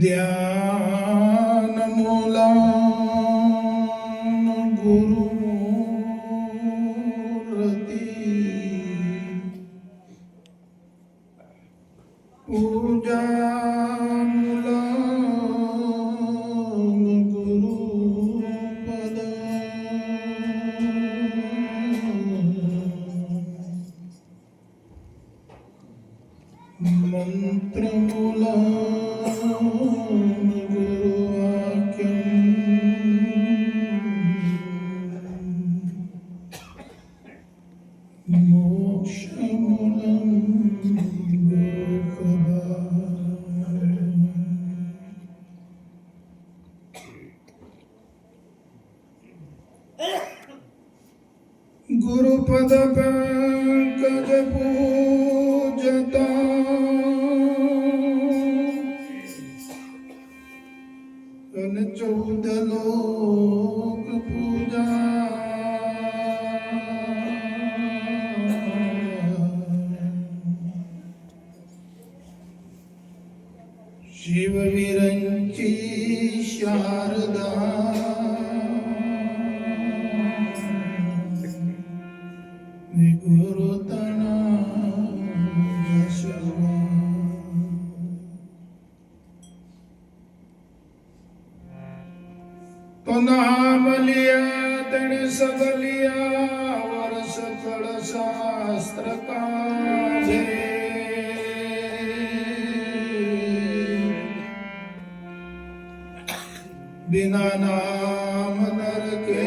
ધ્યાન મૂલમ ગુરુ રતિ પૂજા મૂલમ ગુરુ પદ મંત્ર મૂલમ ગુરુપદ પંકજ પૂજતા અને 14 લોક પૂજા શિવ વિરંચી શારદા ગુરુ તો નામ લિયા તણ સબ લિયા વર્ષ ફળ શાસ્ત્ર કાજે बिना नाम नर के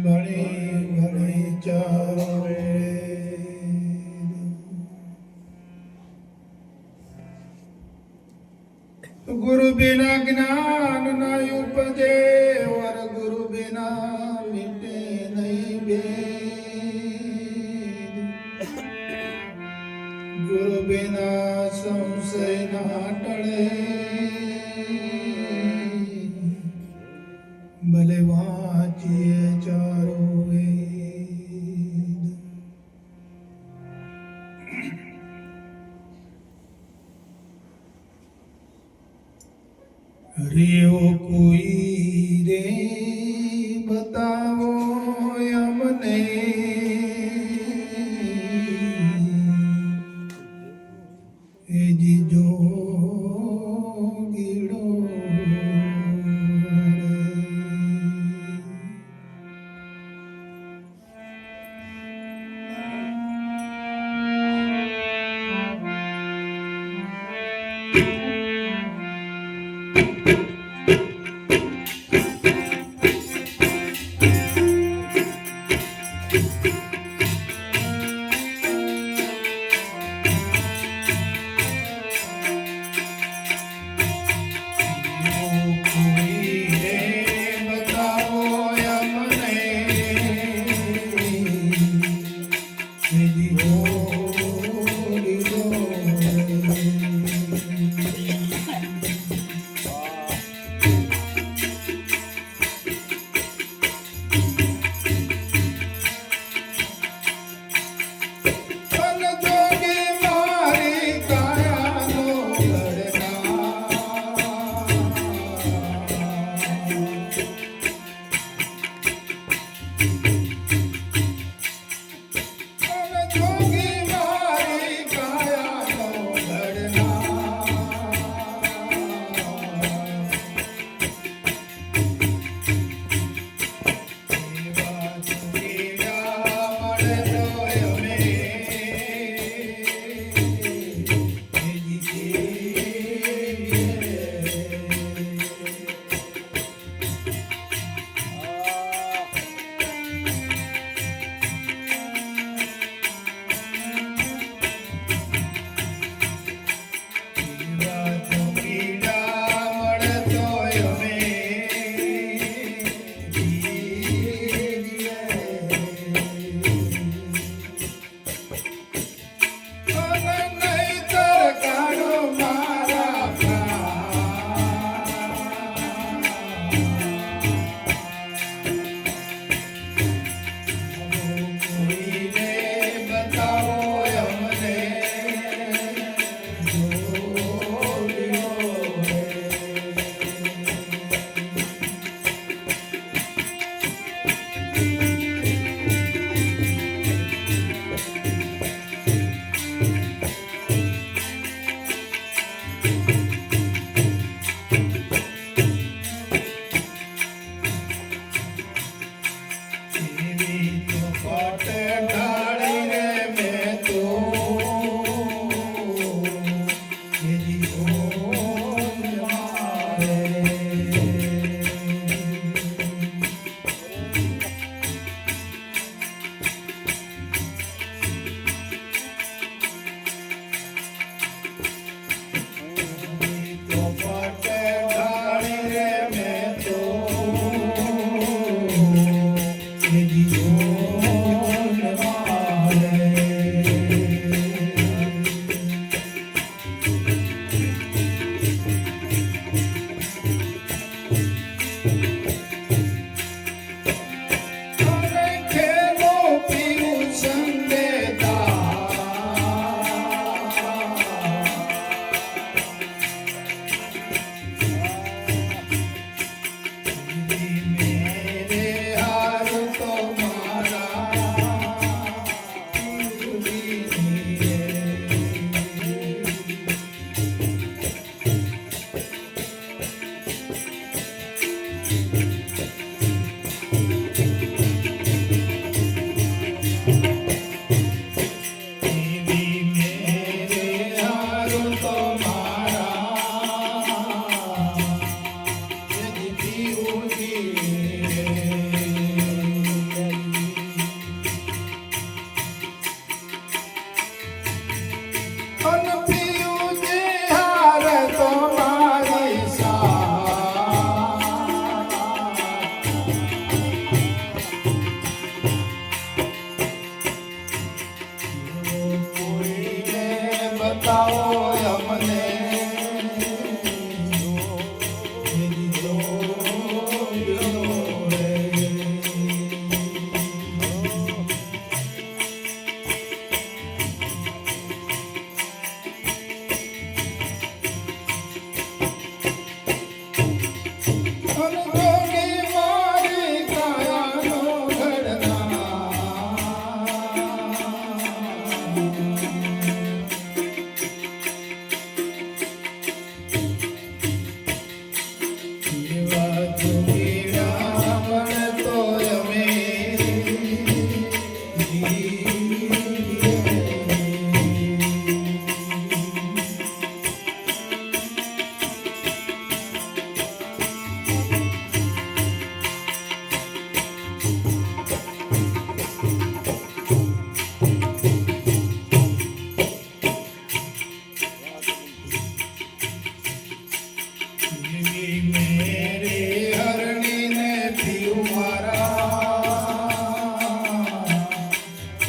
बड़े बड़े चारों गुरु बिना ज्ञान न उपजे और गुरु बिना मिटे नहीं भेद गुरु बिना संशय न टले भले वाचिए चारों वेद रियो कोई रे बताओ यमने जो गिड़ो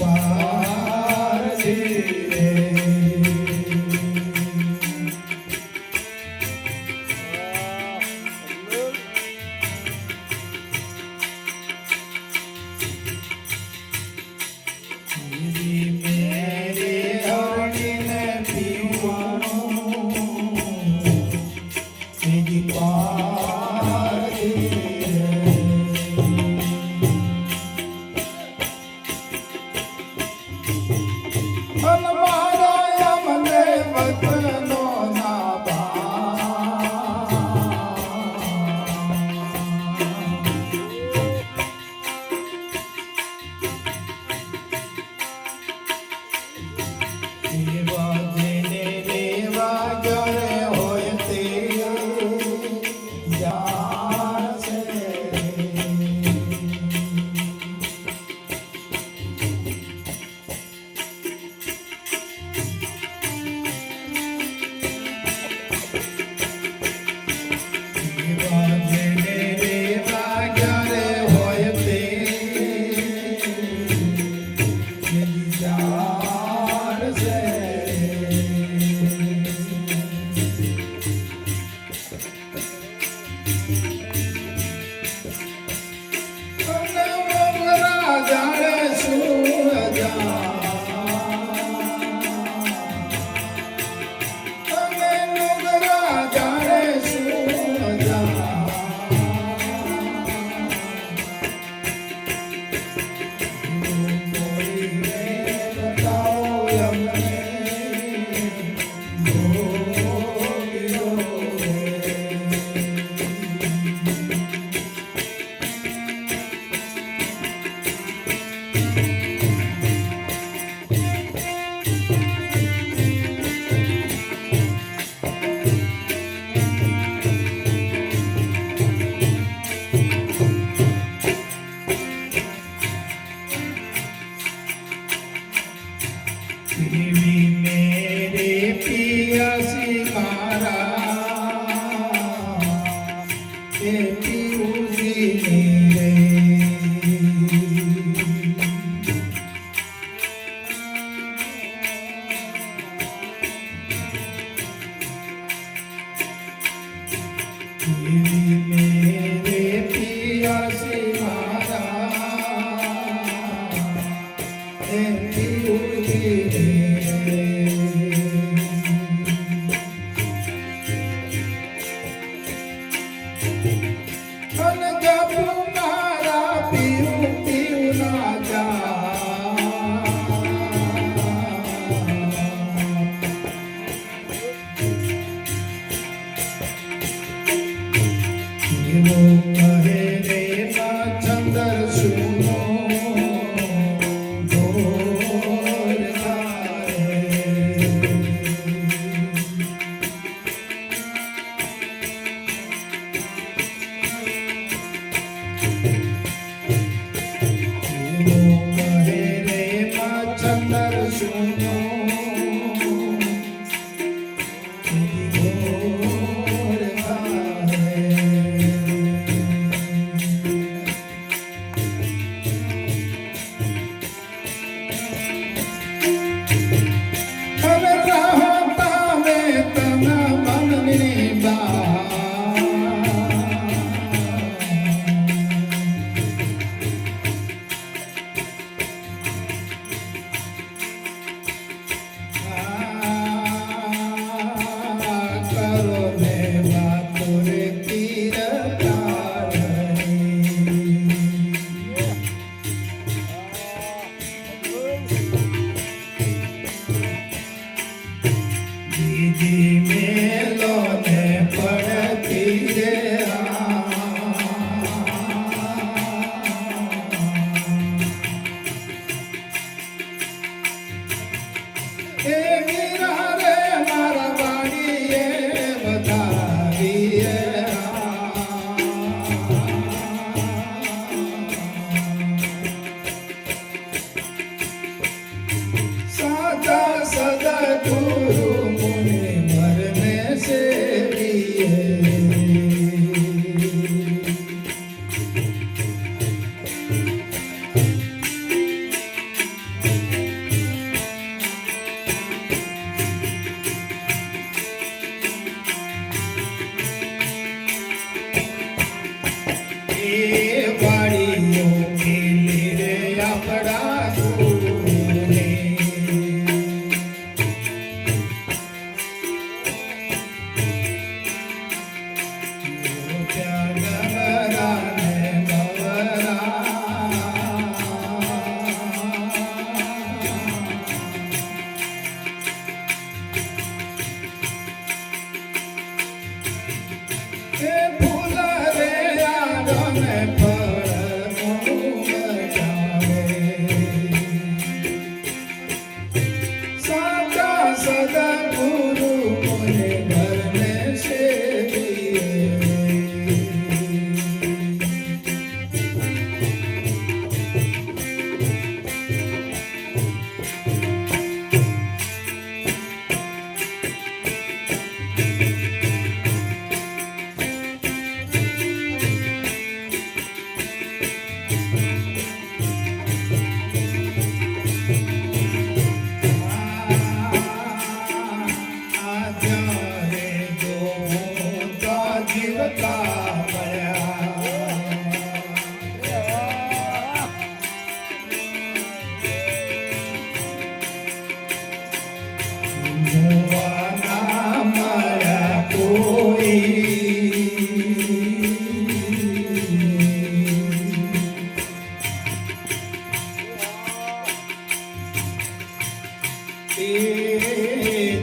પારધી રે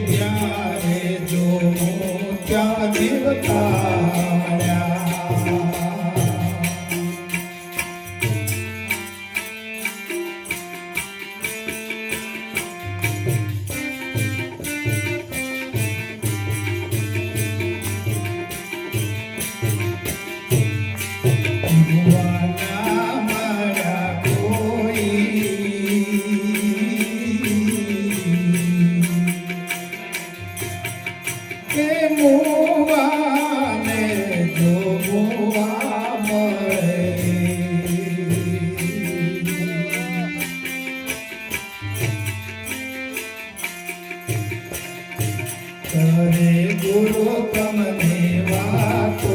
ત્યારે જો ત્યાં જીવતાડ્યા કરે ગુરુ તમને વાતો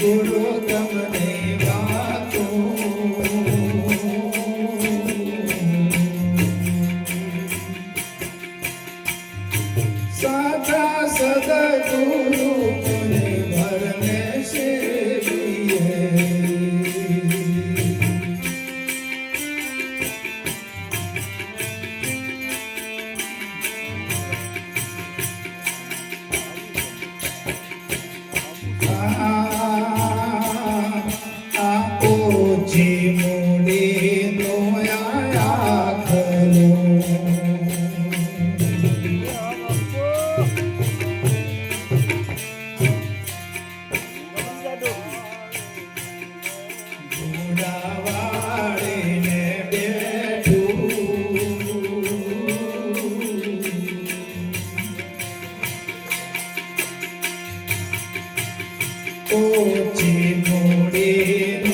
ગુરુ તમને વાતો સાચા સદગુરુ કોને ભરને સેવીએ ઓછી મૂડી દોયા ખલો ઘોડાવાળીને બેઠું ઓછી મૂડી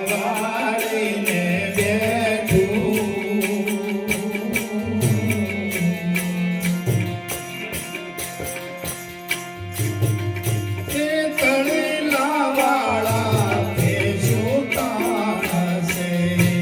ઘોડાવાળીને બેઠું એ તળેલા વાળા તે સુતા હશે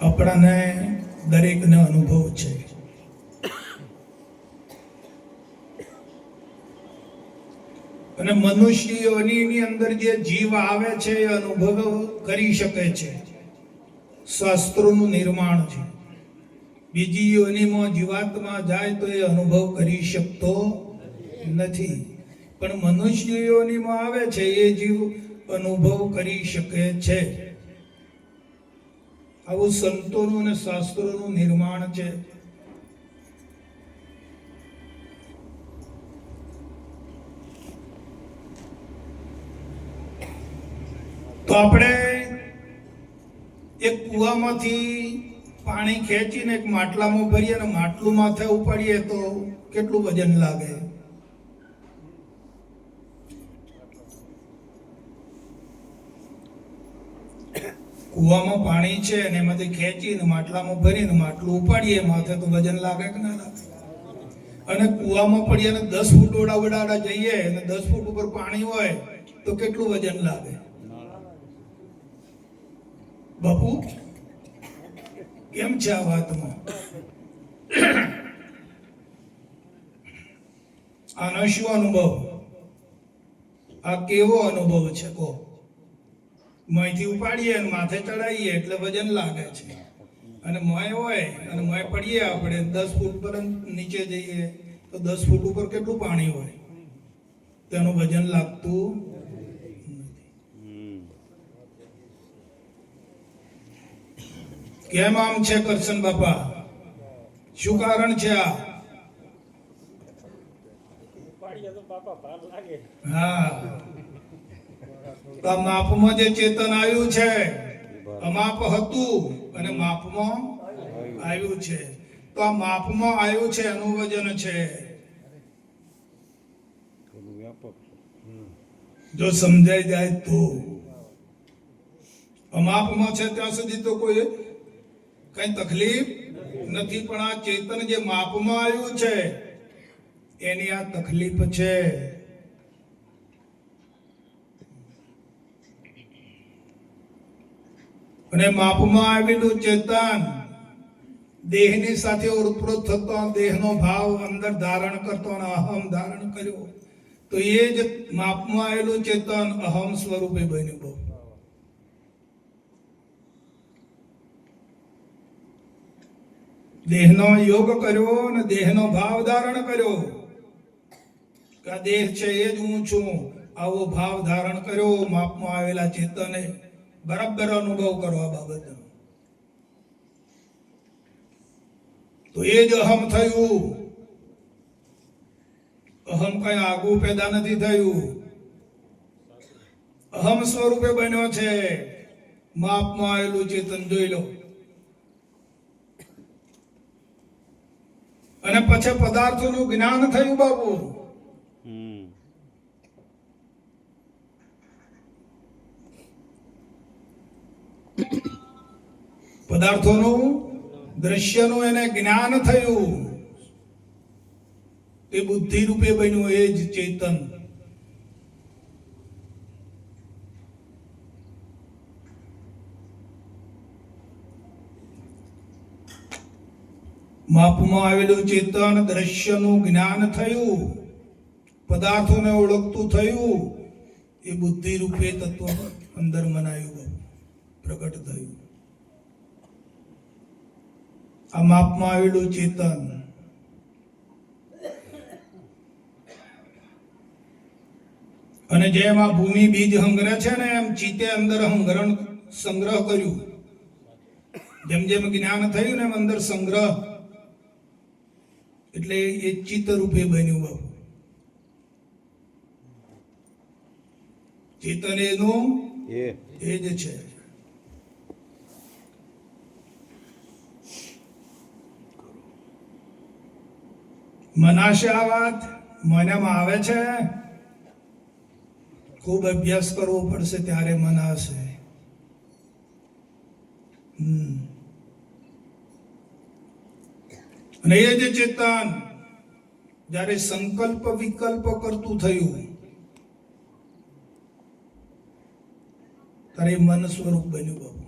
આપણાને દરેકને અનુભવ છે. અને મનુષ્ય યોનિની અંદર જે જીવ આવે છે એ અનુભવ કરી શકે છે. શાસ્ત્રોનું નિર્માણ છે. બીજી યોનિમાં જીવાત્મા જાય તો એ અનુભવ કરી શકતો નથી. પણ મનુષ્ય યોનિમાં આવે છે એ જીવ અનુભવ કરી શકે છે. આવું સંતોનું અને શાસ્ત્રોનું નિર્માણ છે. તો આપણે એક કૂવામાંથી પાણી ખેંચીને એક માટલામાં ભરીએ અને માટલું માથે ઉપાડીએ તો કેટલું વજન લાગે? કૂવામાં પાણી છે અને એમાંથી ખેંચીને માટલામાં ભરીને માટલું ઉપાડીએ માથે તો વજન લાગે કે ના લાગે? અને કૂવામાં પડીએ અને 10 ફૂટ ઓડાવડાડા જઈએ અને 10 ફૂટ ઉપર પાણી હોય તો કેટલું વજન લાગે? બાપુ કેમ છે આ વાતમાં? આનો શું અનુભવ? આ કેવો અનુભવ છે કહો? મોંથી ઉપાડીએ અને માથે ચડાવીએ એટલે વજન લાગે છે. અને મોય હોય અને મોય પડીએ આપણે 10 ફૂટ પર નીચે જઈએ તો 10 ફૂટ ઉપર કેટલું પાણી હોય? તેનું વજન લાગતું નથી. કેમ આમ છે કરશન બાપા? શું કારણ છે આ? હા, આ માપમાં જે ચેતન આવ્યું છે, અમાપ હતું અને માપમાં આવ્યું છે. તો આ માપમાં આવ્યું છે એનું વજન છે. જો સમજાઈ જાય તો અમાપમાં છે ત્યાં સુધી તો કોઈ કઈ તકલીફ નથી. પણ આ ચેતન જે માપમાં આવ્યું છે એની આ તકલીફ છે. અને માપમાં આવેલું ચેતન દેહની સાથે ઓતપ્રોત થતો, દેહનો ભાવ અંદર ધારણ કરતો અને અહમ ધારણ કર્યો તો એ જ માપમાં આવેલું ચેતન અહમ સ્વરૂપે બન્યું. દેહનો યોગ કર્યો અને દેહનો ભાવ ધારણ કર્યો કે આ દેહ છે એ જ હું છું. આવો ભાવ ધારણ કર્યો માપમાં આવેલા ચેતને. બરાબર અનુભવ કરો આ બાબતનો. તો એ જ અહમ થયું. અહમ કઈ આગું પેદા નથી થયું. અહમ સ્વરૂપે બન્યો છે. માપમાં આવેલું ચેતન જોઈ લો. અને પછી પદાર્થોનું જ્ઞાન થયું બાપુ. પદાર્થોનું દ્રશ્યનું એને જ્ઞાન થયું. તે બુદ્ધિ રૂપે બન્યું એ જ ચેતન. માપમાં આવેલું ચેતન દ્રશ્યનું જ્ઞાન થયું, પદાર્થોને ઓળખતું થયું. એ બુદ્ધિ રૂપે તત્વ અંદર મનાયું, પ્રગટ થયું. આ માપમાં આવેલું ચેતન અને જેમ આ ભૂમિ બીજ હંગરે છે ને એમ ચિત્તે અંદર હંગરણ સંગ્રહ કર્યું. જેમ જેમ જ્ઞાન થયું ને એમ અંદર સંગ્રહ, એટલે એ ચિત્ત રૂપે બન્યું બાપુ. ચેતન એનું એ જ છે. મનાશે આ વાત? મનમાં આવે છે? ખૂબ અભ્યાસ કરવો પડશે ત્યારે મનાશે. અને એ જ ચેતન જ્યારે સંકલ્પ વિકલ્પ કરતું થયું ત્યારે મન સ્વરૂપ બન્યું બાબુ.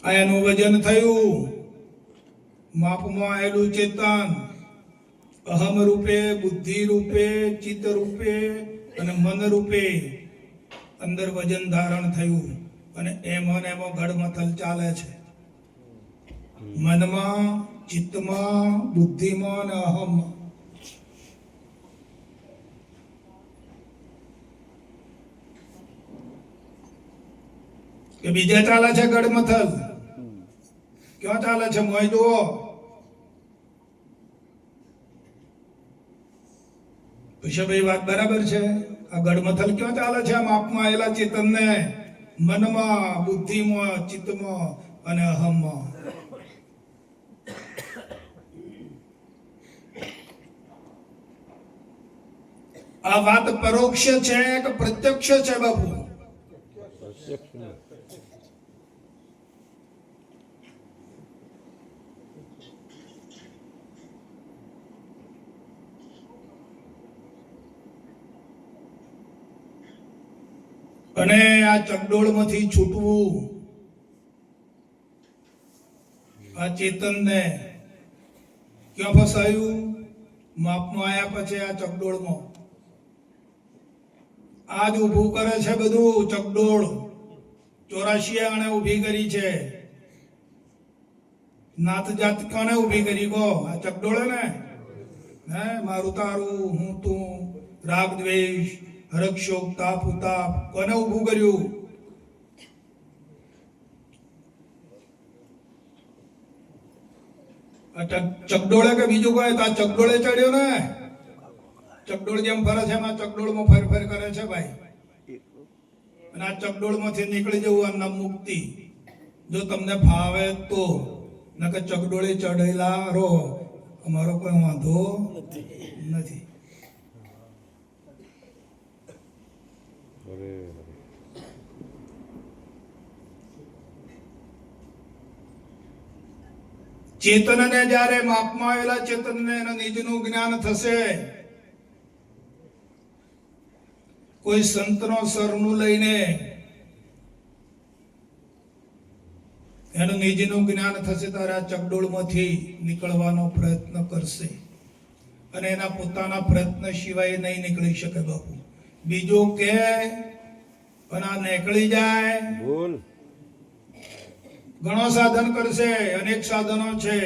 આ એનું વજન થયું. માપમાં આવેલું ચેતન અહમ રૂપે, બુદ્ધિ રૂપે, ચિત્ત રૂપે અને મન રૂપે અંદર વજન ધારણ થયું અને એમાં ને એમાં ગડમથલ ચાલે છે. મનમાં, ચિત્તમાં, બુદ્ધિમાં અને અહમમાં. કે બીજે ચાલે છે ગડમથલ? ક્યાં ચાલે છે? મોય જુઓ. ભાઈ વાત બરાબર છે. આ ગડમથલ ક્યાં ચાલે છે? આમ આપમાં આવેલા ચેતનને મનમાં, બુદ્ધિમાં, ચિત્તમાં અને અહમમાં. આ વાત પરોક્ષ છે કે પ્રત્યક્ષ છે બાપુ? અને આ ચકડોળમાંથી છૂટવું, આ ચેતનને ક્યાં ફસાયું? માપમાં આવ્યા પછી આ ચકડોળમાં. આજ ઊભું કરે છે બધું ચકડોળ. 84 આણે ઊભી કરી છે. નાત જાત કોને ઊભી કરી કહો? આ ચકડોળે ને. હે મારું તારું, હું તું, રાગ દ્વેષ, હરક શોક, તાપ ઉતાપ કોને ઊભું કર્યું? ચકડોળે કે બીજું કોઈ? આ ચકડોળે ચડ્યો ને. ચકડોળ જેમ ફરે છે એમાં ચકડોળમાં ફેરફેર કરે છે ભાઈ. અને આ ચકડોળમાંથી નીકળી જવું આ નામ મુક્તિ. જો તમને ફાવે તો, નકર ચકડોળે ચડેલા રહો, અમારો કોઈ વાંધો નથી. ચેતનને જ્યારે માપમાં આવેલા ચેતનને એના નિજનું જ્ઞાન થશે, કોઈ સંતનો સરનું લઈને એનું નિજનું જ્ઞાન થશે ત્યારે આ ચકડોળમાંથી નીકળવાનો પ્રયત્ન કરશે. અને એના પોતાના પ્રયત્ન સિવાય નહીં નીકળી શકે બાપુ. બીજો કે અને આ નીકળી જાય. ઘણો સાધન કરશે, અનેક સાધનો છે.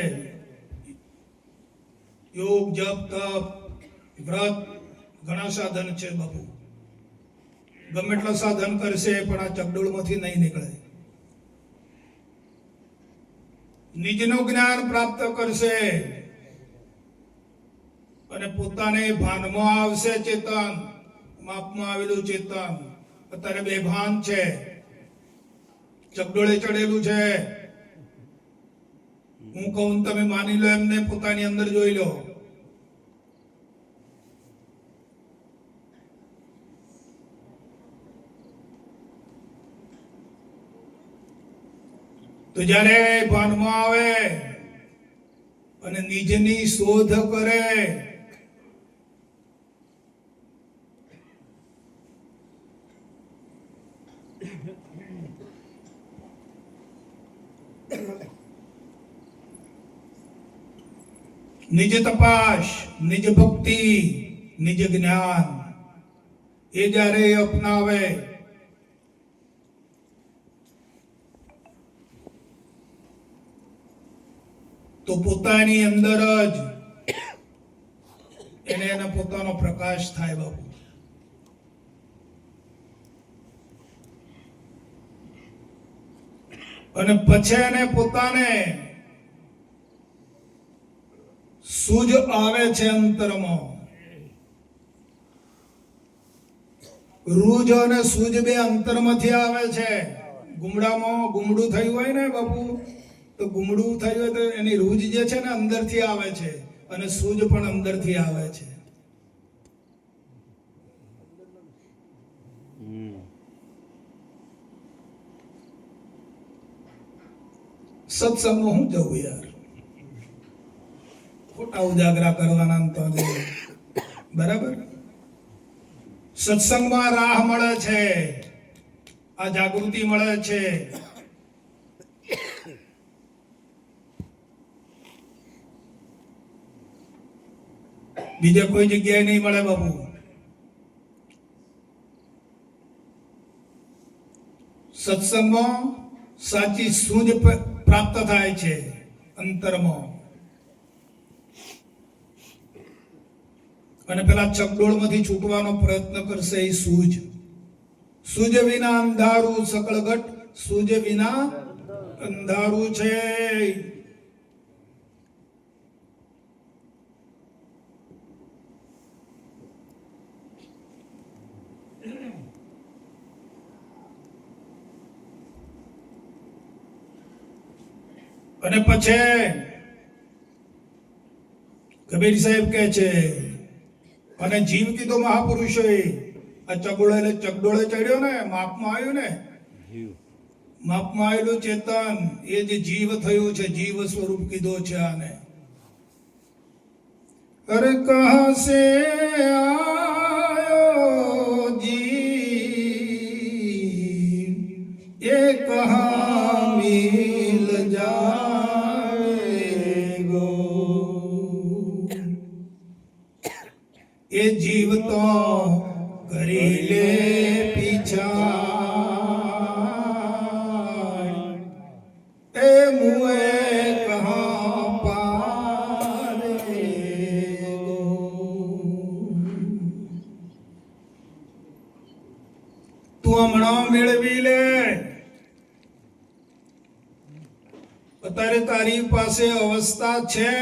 યોગ, જપ, તપ, વ્રત, ઘણા સાધન છે બાપુ. ગમે એટલા સાધન કરશે પણ આ ચકડોળમાંથી નહીં નીકળે. નિજનું જ્ઞાન પ્રાપ્ત કરશે અને પોતાને ભાનમાં આવશે ચેતન. માપમાં આવેલું ચેતન અત્યારે બેભાન છે, ચકડોળે ચડેલું છે. હું કહું તમે માની લો, એમને પોતાની અંદર જોઈ લો. તો જ્યારે ભાનમાં આવે અને નિજની શોધ કરે, નિજ તપાસ, નિજ ભક્તિ, નિજ જ્ઞાન એ જ્યારે અપનાવે તો પોતાની અંદર જ એને પોતાનો પ્રકાશ થાય બાપુ. અને પછી એને પોતાને સૂઝ આવે છે અંતરમાં. રૂજ અને સૂઝ બે અંતરમાંથી આવે છે. ગુમડામાં ગુમડું થયું હોય ને બાપુ, તો ગુમડું થયું હોય તો એની રૂજ જે છે ને અંદરથી આવે છે અને સૂઝ પણ અંદરથી આવે છે. સત્સંગમાં હું જવું યાર, ખોટા ઉજાગરા કરવાના તો બરાબર. સત્સંગમાં રાહ મળે છે, આ જાગૃતિ મળે છે. બીજે કોઈ જગ્યાએ નહીં મળે બાપુ. સત્સંગમાં સાચી સૂઝ પ્રાપ્ત થાય છે અંતરમાં, અને પેલા ચકડોળમાંથી છૂટવાનો પ્રયત્ન કરશે એ સૂઝ. સૂઝ વિના અંધારું સકળ ઘટ, સૂઝ વિના અંધારું છે. અને પછી કબીર સાહેબ કહે છે, અને જીવ કીધો મહાપુરુષોએ, આ ચકડોળે ચડ્યો ને, માપમાં આવ્યું ને, માપમાં આવેલું ચેતન એ જે જીવ થયું છે, જીવ સ્વરૂપ કીધો છે આને. અરે કહા સે આયો જીવ, એ કહા મિલ જાએગો. એ જીવ તો કરી લે પીછા, એ મુએ કહા પારેગો. તું હમણાં મેળવી લે. અત્યારે તારી પાસે અવસ્થા છે.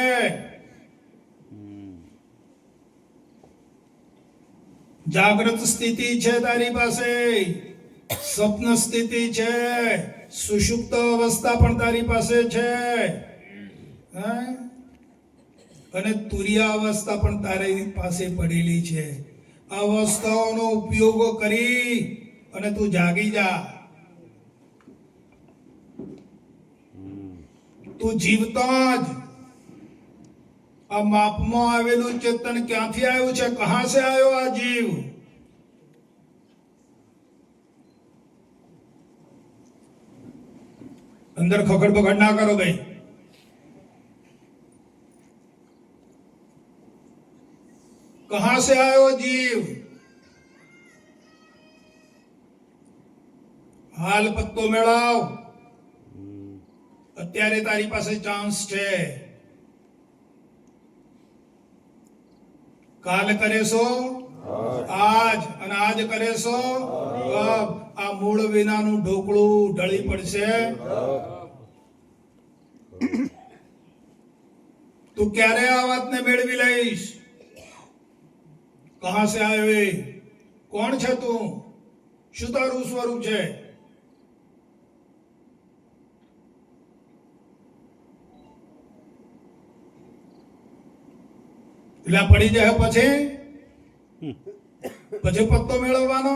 જાગૃત સ્થિતિ છે તારી પાસે, સ્વપ્ન સ્થિતિ છે, સુષુપ્ત અવસ્થા પણ તારી પાસે છે, અને તુરિયા અવસ્થા પણ તારી પાસે પડેલી છે. આ અવસ્થાઓનો ઉપયોગ કરી અને તું જાગી જા. તું જીવતા જ આ માપમાં આવેલું ચેતન ક્યાંથી આવ્યું છે? કહા સે આયો આ જીવ? અંદર ખખડ પકડ ના કરો ભાઈ. કહા સે આયો જીવ? હાલ પત્તો મેળાવ. અત્યારે તારી પાસે ચાન્સ છે. કાલ કરેશો આજ, અને આજ કરેશો કબ. આ મૂળ વિનાનું ઢોકળું ઢળી પડશે. તું ક્યારે આ વાતને મેળવી લઈશ? કહા સે આયો એ? કોણ છે તું? શું તારું સ્વરૂપ છે? એટલે પડી જાય પછી પત્તો મેળવવાનો.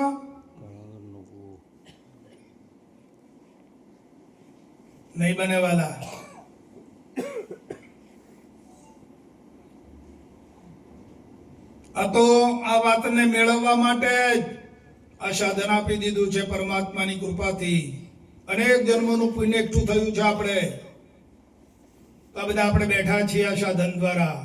નહીં બને વાલા. આ તો આ વાતને મેળવવા માટે જ આ સાધન આપી દીધું છે પરમાત્માની કૃપાથી. અનેક જન્મોનું પુણ્ય એકઠું થયું છે. આપણે આ બધા આપણે બેઠા છીએ આ સાધન દ્વારા.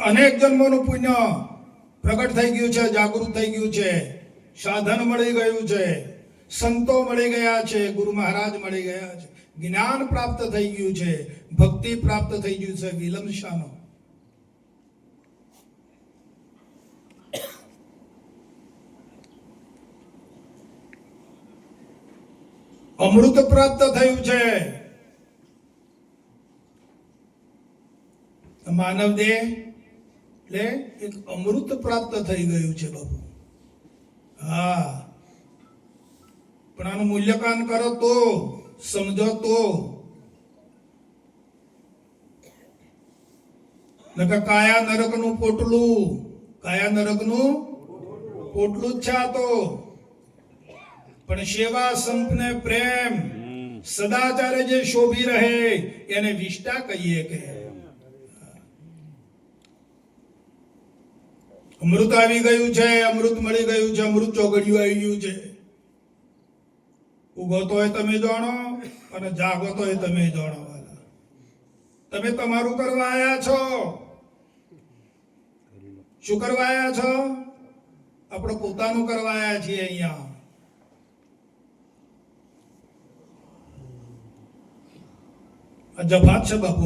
અનેક જન્મોનું પુણ્ય પ્રગટ થઈ ગયું છે, જાગૃત થઈ ગયું છે. સાધન મળી ગયું છે, સંતો મળી ગયા છે, ગુરુ મહારાજ મળી ગયા છે, જ્ઞાન પ્રાપ્ત થઈ ગયું છે, ભક્તિ પ્રાપ્ત થઈ ગયું છે. વિલંબ શાનો? અમૃત પ્રાપ્ત થયું છે. માનવ દેહ એટલે એક અમૃત પ્રાપ્ત થઈ ગયું છે બાબુ. હા, પણ આનું મૂલ્યાંકન કરો તો, સમજો તો. નકર કાયા નરકનું પોટલું, કાયા નરકનું પોટલું જ છે આ તો. પણ સેવા, સંપને પ્રેમ, સદાચારે જે શોભી રહે એને વિષ્ટા કહીએ કે અમૃત આવી ગયું છે, અમૃત મળી ગયું છે, અમૃત ચોગડિયું આવી ગયું છે. ઉગો તોય તમે જાણો અને જાગો તોય તમે જાણો. વાલા, તમે તમારું કરવા આયા છો. શું કરવા આયા છો? આપણે પોતાનું કરવા આયા છીએ. અહીંયા જફાત છે બાપુ.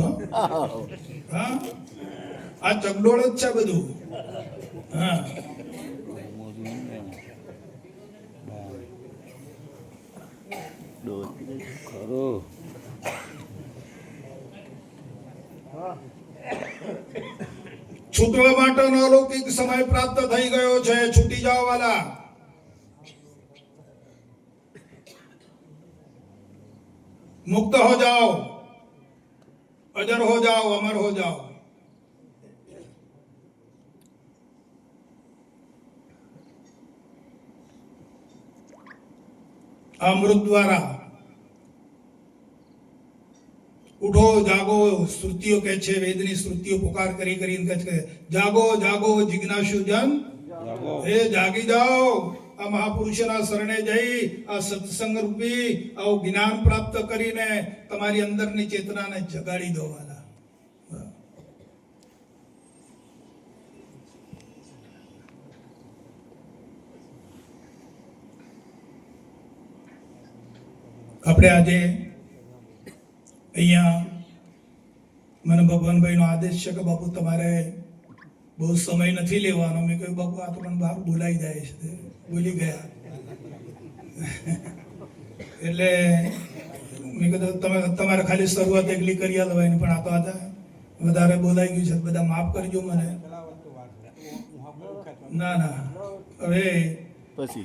હા, આ ચગડોળ જ છે બધું. હા, છૂટવા માટેનો અલૌકિક સમય પ્રાપ્ત થઈ ગયો છે. છૂટી જાઓ વાલા. મુક્ત હો જાઓ, અજર હો જાઓ, અમર હો જાઓ. અમૃત દ્વારા ઉઠો જાગો. શ્રુતિઓ કહે છે, વેદની શ્રુતિઓ પુકાર કરી કરીને કહે છે, જાગો જાગો જિજ્ઞાસુ જન, હે જાગી જાઓ. આ મહાપુરુષોના શરણે જઈ આ સત્સંગ રૂપી આવું જ્ઞાન પ્રાપ્ત કરીને તમારી અંદરની ચેતનાને જગાડી દો વાલા. આપણે આજે અહીંયા મને ભગવાનભાઈનો આદેશ છે કે બાપુ તમારે બહુ સમય નથી લેવાનો. મેં કહ્યું બાપુ આ તો મને બહાર બોલાઈ જાય છે, બોલી ગયા. એટલે મેં કીધું તમારે ખાલી શરૂઆત એકલી કરી આલવાની, પણ આ તો આજે વધારે બોલાઈ ગયું છે, બધા માફ કરજો મને. ના ના, હવે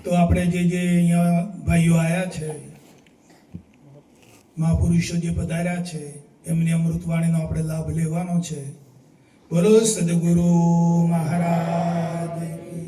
તો આપણે જે અહીંયા ભાઈઓ આવ્યા છે, મહાપુરુષો જે પધાર્યા છે, એમની અમૃતવાણીનો આપણે લાભ લેવાનો છે. બોલો સદગુરુ મહારાજ કી